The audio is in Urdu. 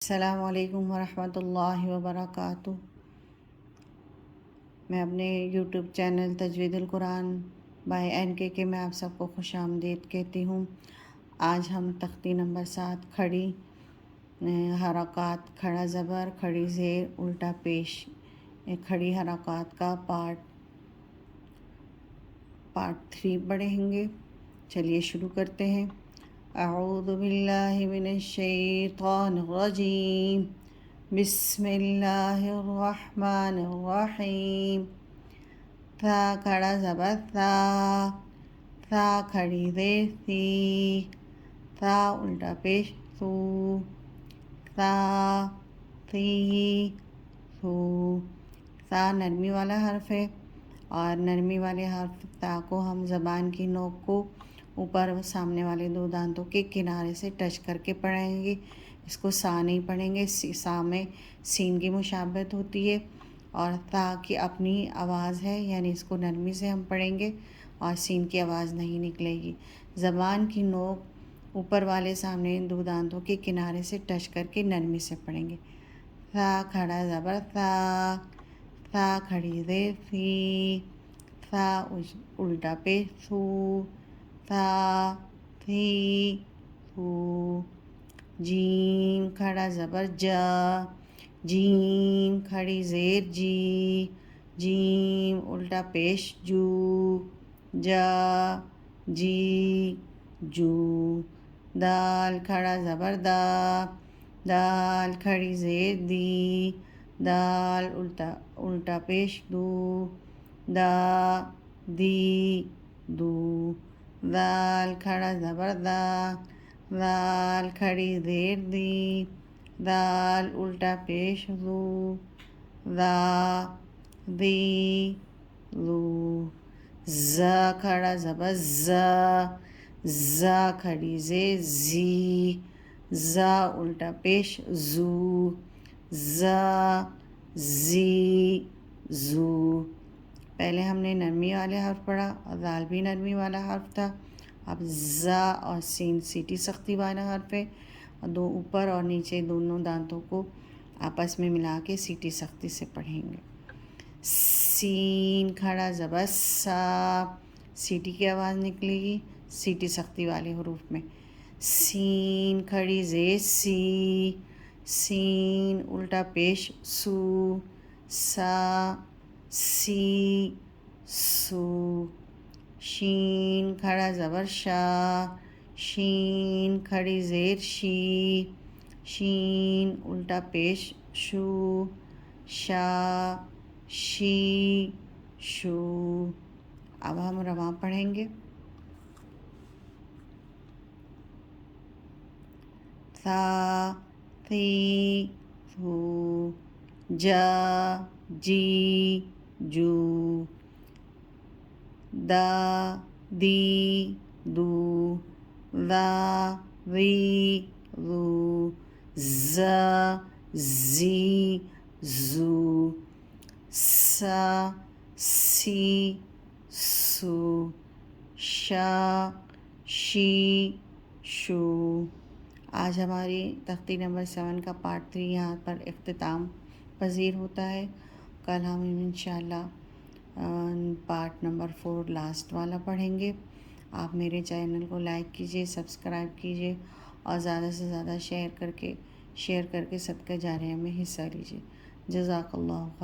السلام علیکم ورحمۃ اللہ وبرکاتہ۔ میں اپنے یوٹیوب چینل تجوید القرآن بائی NK میں آپ سب کو خوش آمدید کہتی ہوں۔ آج ہم تختی نمبر 7 کھڑی حرکات، کھڑا زبر، کھڑی زیر، الٹا پیش، کھڑی حرکات کا پارٹ 3 پڑھیں گے۔ چلیے شروع کرتے ہیں۔ اعوذ باللہ من الشیطان الرجیم، بسم اللہ الرحمن الرحیم۔ تھا کھڑا زبر تھا، تھا کھڑی زیر سی، تھا الٹا پیش سو، تھا سی سو۔ تھا نرمی والا حرف ہے اور نرمی والے حرف تا کو ہم زبان کی نوک کو اوپر سامنے والے 2 دانتوں کے کنارے سے ٹچ کر کے پڑھیں گے۔ اس کو سا نہیں پڑھیں گے۔ سا میں سین کی مشابہت ہوتی ہے اور تا کی اپنی آواز ہے، یعنی اس کو نرمی سے ہم پڑھیں گے اور سین کی آواز نہیں نکلے گی۔ زبان کی نوک اوپر والے سامنے 2 دانتوں کے کنارے سے ٹچ کر کے نرمی سے پڑھیں گے۔ تھا کھڑا زبر تھا، تھا کھڑی زیر سی، تھا الٹا پیش سو، تھا تھی سو۔ جیم کھڑا زبر جا، جیم کھڑی زیر جی، جیم الٹا پیش جو، جا جی جو۔ دال کھڑا زبر دا، دال کھڑی زیر دی، دال الٹا پیش دو، دا دی دو۔ دال کھڑا زبر دا، دال کھڑی زیر دی، دال الٹا پیش دو، دا دی دو۔ زا کھڑا زبر زا، زا کھڑی زیر زی، زا الٹا پیش زو، زا زی زو۔ پہلے ہم نے نرمی والے حرف پڑھا اور دال بھی نرمی والا حرف تھا۔ اب زا اور سین سیٹی سختی والا حرف ہے اور 2 اوپر اور نیچے دونوں دانتوں کو آپس میں ملا کے سیٹی سختی سے پڑھیں گے۔ سین کھڑا زبر سا، سیٹی کی آواز نکلے گی سیٹی سختی والے حروف میں۔ سین کھڑی زیر سی، سین الٹا پیش سو، سا سی سو۔ شین کھڑا زبر شا، شین کھڑی زیر شی، شین الٹا پیش شو، شا شی شو۔ اب ہم رواں پڑھیں گے۔ تھا تھی تھو، جا جی جو، دا دی دو، دا وی دو، زا زی زو، سا سی سو، شا شی شو۔ آج ہماری تختی نمبر 7 کا پارٹ 3 یہاں پر اختتام پذیر ہوتا ہے۔ کل ہم انشاءاللہ پارٹ نمبر 4 لاسٹ والا پڑھیں گے۔ آپ میرے چینل کو لائک کیجیے، سبسکرائب کیجیے اور زیادہ سے زیادہ شیئر کر کے صدقہ جاریہ میں حصہ لیجیے۔ جزاک اللہ خیر۔